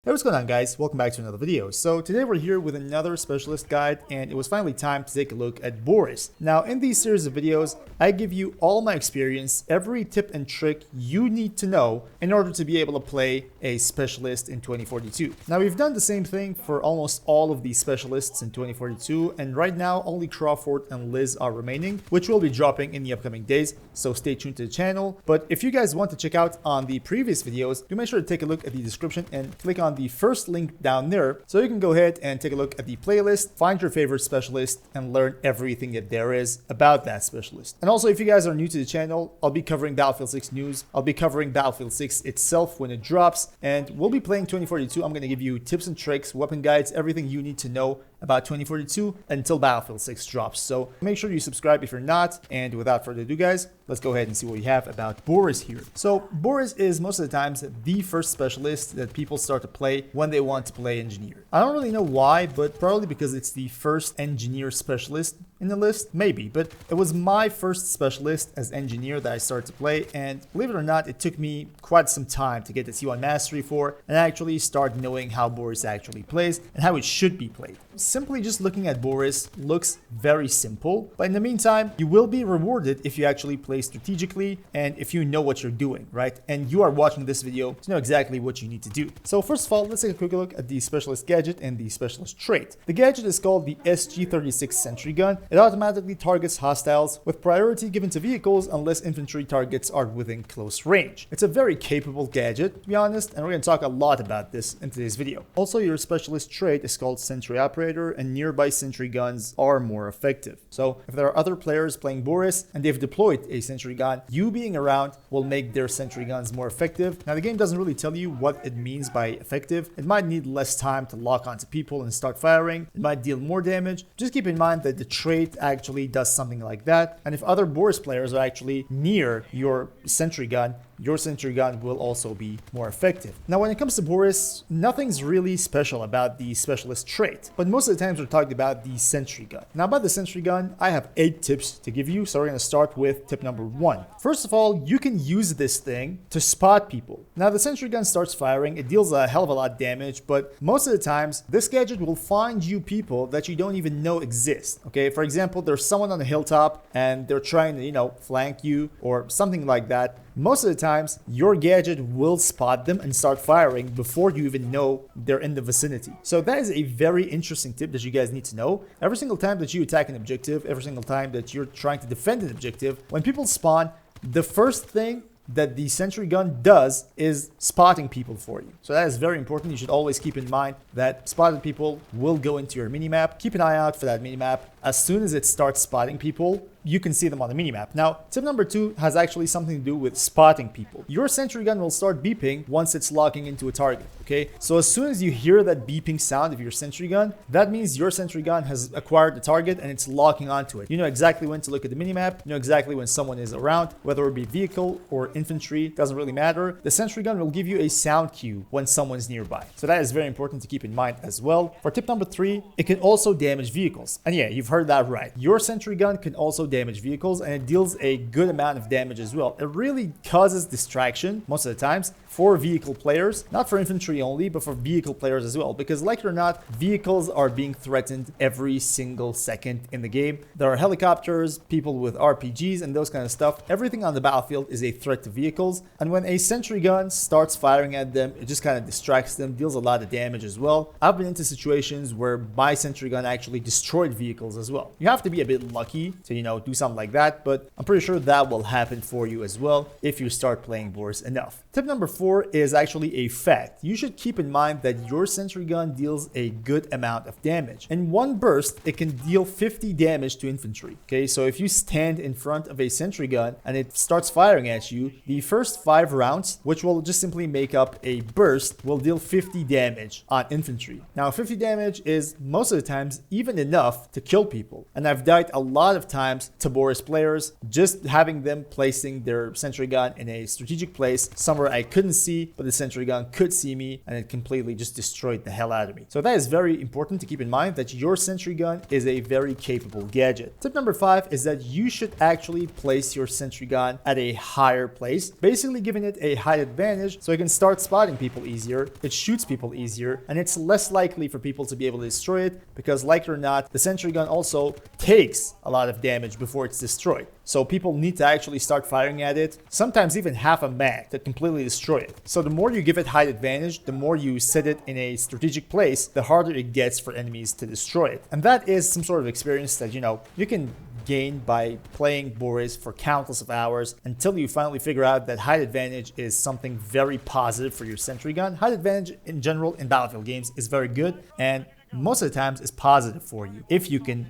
Hey, what's going on, guys? Welcome back to another video. So today we're here with another specialist guide, and it was finally time to take a look at Boris. Now in these series of videos, I give you all my experience, every tip and trick you need to know in order to be able to play a specialist in 2042. Now we've done the same thing for almost all of these specialists in 2042, and right now only Crawford and Liz are remaining, which will be dropping in the upcoming days, so stay tuned to the channel. But if you guys want to check out on the previous videos, do make sure to take a look at the description and click on the first link down there so you can go ahead and take a look at the playlist, find your favorite specialist, and learn everything that there is about that specialist. And also, if you guys are new to the channel, I'll be covering Battlefield 6 news, I'll be covering Battlefield 6 itself when it drops, and we'll be playing 2042. I'm going to give you tips and tricks, weapon guides, everything you need to know about 2042 until Battlefield 6 drops. So make sure you subscribe if you're not, and without further ado, guys, let's go ahead and see what we have about Boris here. So Boris is most of the times the first specialist that people start to play when they want to play engineer. I don't really know why, but probably because it's the first engineer specialist in the list, maybe, but it was my first specialist as engineer that I started to play, and believe it or not, it took me quite some time to get the T1 mastery for and actually start knowing how Boris actually plays and how it should be played. Simply just looking at Boris looks very simple, but in the meantime, you will be rewarded if you actually play strategically and if you know what you're doing, right? And you are watching this video to know exactly what you need to do. So first of all, let's take a quick look at the specialist gadget and the specialist trait. The gadget is called the SG-36 Sentry Gun. It automatically targets hostiles with priority given to vehicles unless infantry targets are within close range. It's a very capable gadget, to be honest, and we're going to talk a lot about this in today's video. Also, your specialist trait is called Sentry Operator, and nearby sentry guns are more effective. So if there are other players playing Boris and they've deployed a sentry gun, you being around will make their sentry guns more effective. Now the game doesn't really tell you what it means by effective. It might need less time to lock onto people and start firing. It might deal more damage. Just keep in mind that the trait actually does something like that. And if other Boris players are actually near your sentry gun will also be more effective. Now when it comes to Boris, nothing's really special about the specialist trait, but most of the times we're talking about the sentry gun. Now about the sentry gun, I have 8 tips to give you, so we're going to start with tip number 1. First of all, you can use this thing to spot people. Now the sentry gun starts firing, it deals a hell of a lot of damage, but most of the times this gadget will find you people that you don't even know exist. Okay, for example, there's someone on the hilltop and they're trying to, flank you or something like that. Most of the times, your gadget will spot them and start firing before you even know they're in the vicinity. So that is a very interesting tip that you guys need to know. Every single time that you attack an objective, every single time that you're trying to defend an objective, when people spawn, the first thing that the sentry gun does is spotting people for you. So that is very important. You should always keep in mind that spotted people will go into your minimap. Keep an eye out for that minimap. As soon as it starts spotting people, you can see them on the minimap. Now, tip number 2 has actually something to do with spotting people. Your sentry gun will start beeping once it's locking into a target, okay? So as soon as you hear that beeping sound of your sentry gun, that means your sentry gun has acquired the target and it's locking onto it. You know exactly when to look at the minimap, you know exactly when someone is around, whether it be vehicle or infantry, doesn't really matter. The sentry gun will give you a sound cue when someone's nearby. So that is very important to keep in mind as well. For tip number 3, it can also damage vehicles. And yeah, you've heard that right. Your sentry gun can also damage vehicles, and it deals a good amount of damage as well. It really causes distraction most of the times for vehicle players, not for infantry only, but for vehicle players as well, because like it or not, vehicles are being threatened every single second in the game. There are helicopters, people with RPGs and those kind of stuff. Everything on the battlefield is a threat to vehicles, and when a sentry gun starts firing at them, it just kind of distracts them, deals a lot of damage as well. I've been into situations where my sentry gun actually destroyed vehicles as well. You have to be a bit lucky to do something like that, but I'm pretty sure that will happen for you as well if you start playing Boris enough. Tip number 4 is actually a fact. You should keep in mind that your sentry gun deals a good amount of damage. In one burst, it can deal 50 damage to infantry. Okay, so if you stand in front of a sentry gun and it starts firing at you, the first 5 rounds, which will just simply make up a burst, will deal 50 damage on infantry. Now 50 damage is most of the times even enough to kill people, and I've died a lot of times times to Boris players, just having them placing their sentry gun in a strategic place somewhere I couldn't see, but the sentry gun could see me, and it completely just destroyed the hell out of me. So that is very important to keep in mind, that your sentry gun is a very capable gadget. Tip number 5 is that you should actually place your sentry gun at a higher place, basically giving it a height advantage so it can start spotting people easier, it shoots people easier, and it's less likely for people to be able to destroy it, because like it or not, the sentry gun also takes a lot of damage before it's destroyed. So people need to actually start firing at it, sometimes even half a mag to completely destroy it. So the more you give it height advantage, the more you set it in a strategic place, the harder it gets for enemies to destroy it. And that is some sort of experience that, you can gain by playing Boris for countless of hours until you finally figure out that height advantage is something very positive for your sentry gun. Height advantage in general in Battlefield games is very good, and most of the times is positive for you if you can,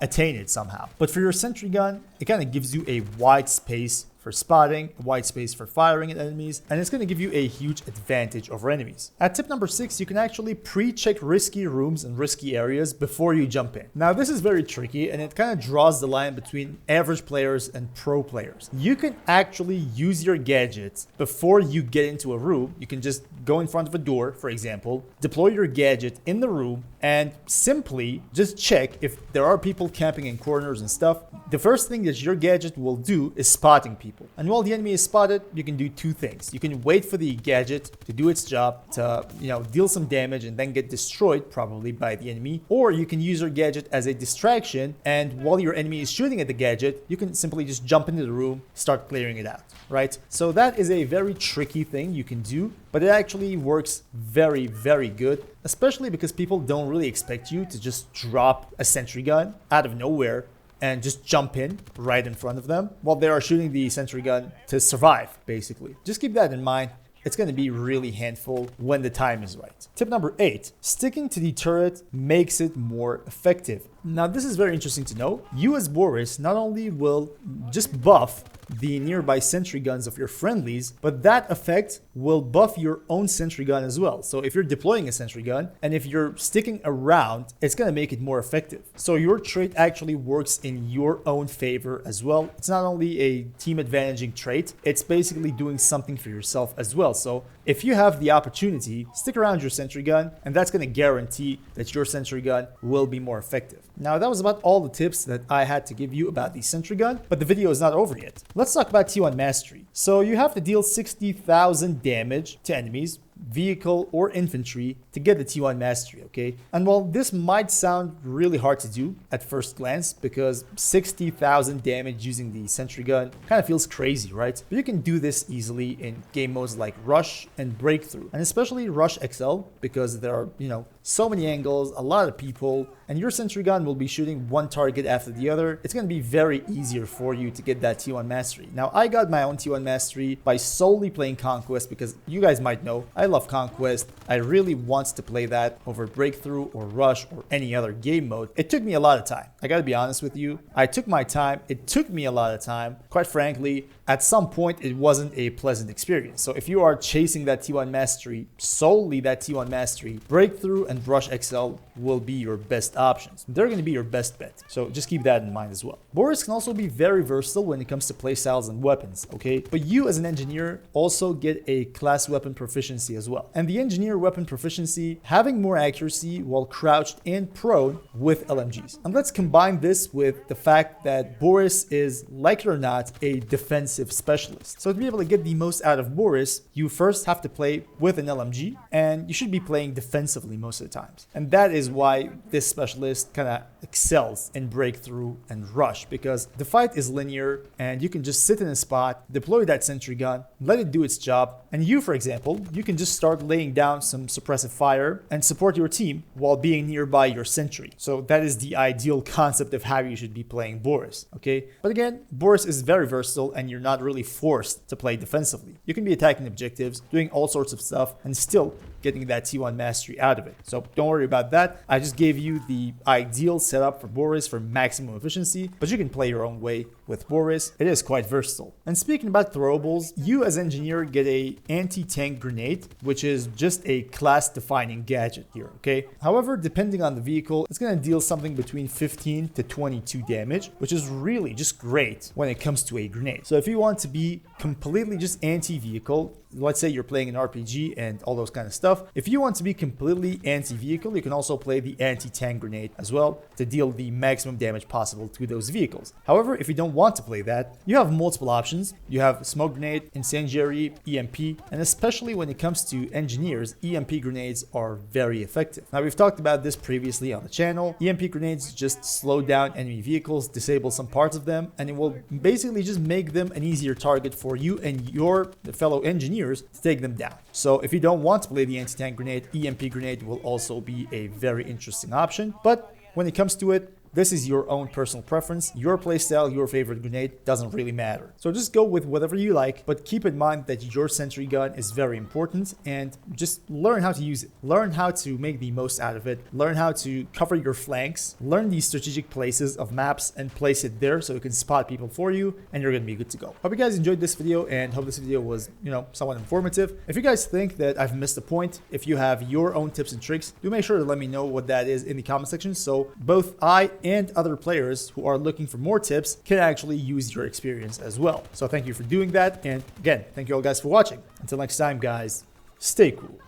attain it somehow. But for your sentry gun, it kind of gives you a wide space for spotting, a wide space for firing at enemies, and it's going to give you a huge advantage over enemies. At tip number 6, you can actually pre-check risky rooms and risky areas before you jump in. Now this is very tricky, and it kind of draws the line between average players and pro players. You can actually use your gadgets before you get into a room. You can just go in front of a door, for example, deploy your gadget in the room, and simply just check if there are people camping in corners and stuff. The first thing that your gadget will do is spotting people. And while the enemy is spotted, you can do two things. You can wait for the gadget to do its job, to deal some damage and then get destroyed probably by the enemy. Or you can use your gadget as a distraction, and while your enemy is shooting at the gadget, you can simply just jump into the room, start clearing it out, right? So that is a very tricky thing you can do, but it actually works very, very good, especially because people don't really expect you to just drop a sentry gun out of nowhere and just jump in right in front of them while they are shooting the sentry gun to survive, basically. Just keep that in mind. It's going to be really handful when the time is right. Tip number 8, sticking to the turret makes it more effective. Now this is very interesting to know. You as Boris not only will just buff the nearby sentry guns of your friendlies, but that effect will buff your own sentry gun as well. So if you're deploying a sentry gun and if you're sticking around, it's going to make it more effective. So your trait actually works in your own favor as well. It's not only a team advantaging trait, it's basically doing something for yourself as well. So if you have the opportunity, stick around your sentry gun, and that's going to guarantee that your sentry gun will be more effective. Now that was about all the tips that I had to give you about the sentry gun, but the video is not over yet. Let's talk about T1 mastery. So you have to deal 60,000 damage to enemies, vehicle or infantry, to get the T1 mastery, okay? And while this might sound really hard to do at first glance, because 60,000 damage using the sentry gun kind of feels crazy, right? But you can do this easily in game modes like Rush and Breakthrough, and especially Rush XL, because there are, so many angles, a lot of people, and your sentry gun will be shooting one target after the other. It's going to be very easier for you to get that T1 mastery. Now, I got my own T1 mastery by solely playing Conquest, because you guys might know, I love Conquest. I really want to play that over Breakthrough or Rush or any other game mode. It took me a lot of time. I gotta be honest with you. I took my time. It took me a lot of time. Quite frankly, at some point, it wasn't a pleasant experience. So if you are chasing that T1 mastery, solely that T1 mastery, Breakthrough and Rush XL will be your best options. They're going to be your best bet. So just keep that in mind as well. Boris can also be very versatile when it comes to playstyles and weapons, okay? But you as an engineer also get a class weapon proficiency as well. And the engineer weapon proficiency, having more accuracy while crouched and prone with LMGs. And let's combine this with the fact that Boris is, like it or not, a defensive specialist. So to be able to get the most out of Boris, you first have to play with an LMG, and you should be playing defensively most of the times. And that is why this specialist kind of excels in Breakthrough and Rush, because the fight is linear and you can just sit in a spot, deploy that sentry gun, let it do its job, and you, for example, you can just start laying down some suppressive fire and support your team while being nearby your sentry. So that is the ideal concept of how you should be playing Boris, okay? But again, Boris is very versatile and you're not really forced to play defensively. You can be attacking objectives, doing all sorts of stuff, and still getting that T1 mastery out of it. So don't worry about that. I just gave you the ideal setup for Boris for maximum efficiency, but you can play your own way with Boris. It is quite versatile. And speaking about throwables, you as engineer get a anti-tank grenade, which is just a class-defining gadget here, okay? However, depending on the vehicle, it's going to deal something between 15 to 22 damage, which is really just great when it comes to a grenade. So if you want to be completely just anti-vehicle, let's say you're playing an RPG and all those kind of stuff. If you want to be completely anti-vehicle, you can also play the anti-tank grenade as well to deal the maximum damage possible to those vehicles. However, if you don't want to play that, you have multiple options. You have smoke grenade, incendiary, EMP, and especially when it comes to engineers, EMP grenades are very effective. Now, we've talked about this previously on the channel. EMP grenades just slow down enemy vehicles, disable some parts of them, and it will basically just make them an easier target for you and your fellow engineers to take them down. So if you don't want to play the anti-tank grenade, EMP grenade will also be a very interesting option. But when it comes to it, this is your own personal preference. Your playstyle, your favorite grenade doesn't really matter. So just go with whatever you like, but keep in mind that your sentry gun is very important and just learn how to use it. Learn how to make the most out of it. Learn how to cover your flanks. Learn the strategic places of maps and place it there so you can spot people for you and you're going to be good to go. Hope you guys enjoyed this video and hope this video was, somewhat informative. If you guys think that I've missed a point, if you have your own tips and tricks, do make sure to let me know what that is in the comment section so both I and other players who are looking for more tips can actually use your experience as well. So thank you for doing that. And again, thank you all guys for watching. Until next time, guys, stay cool.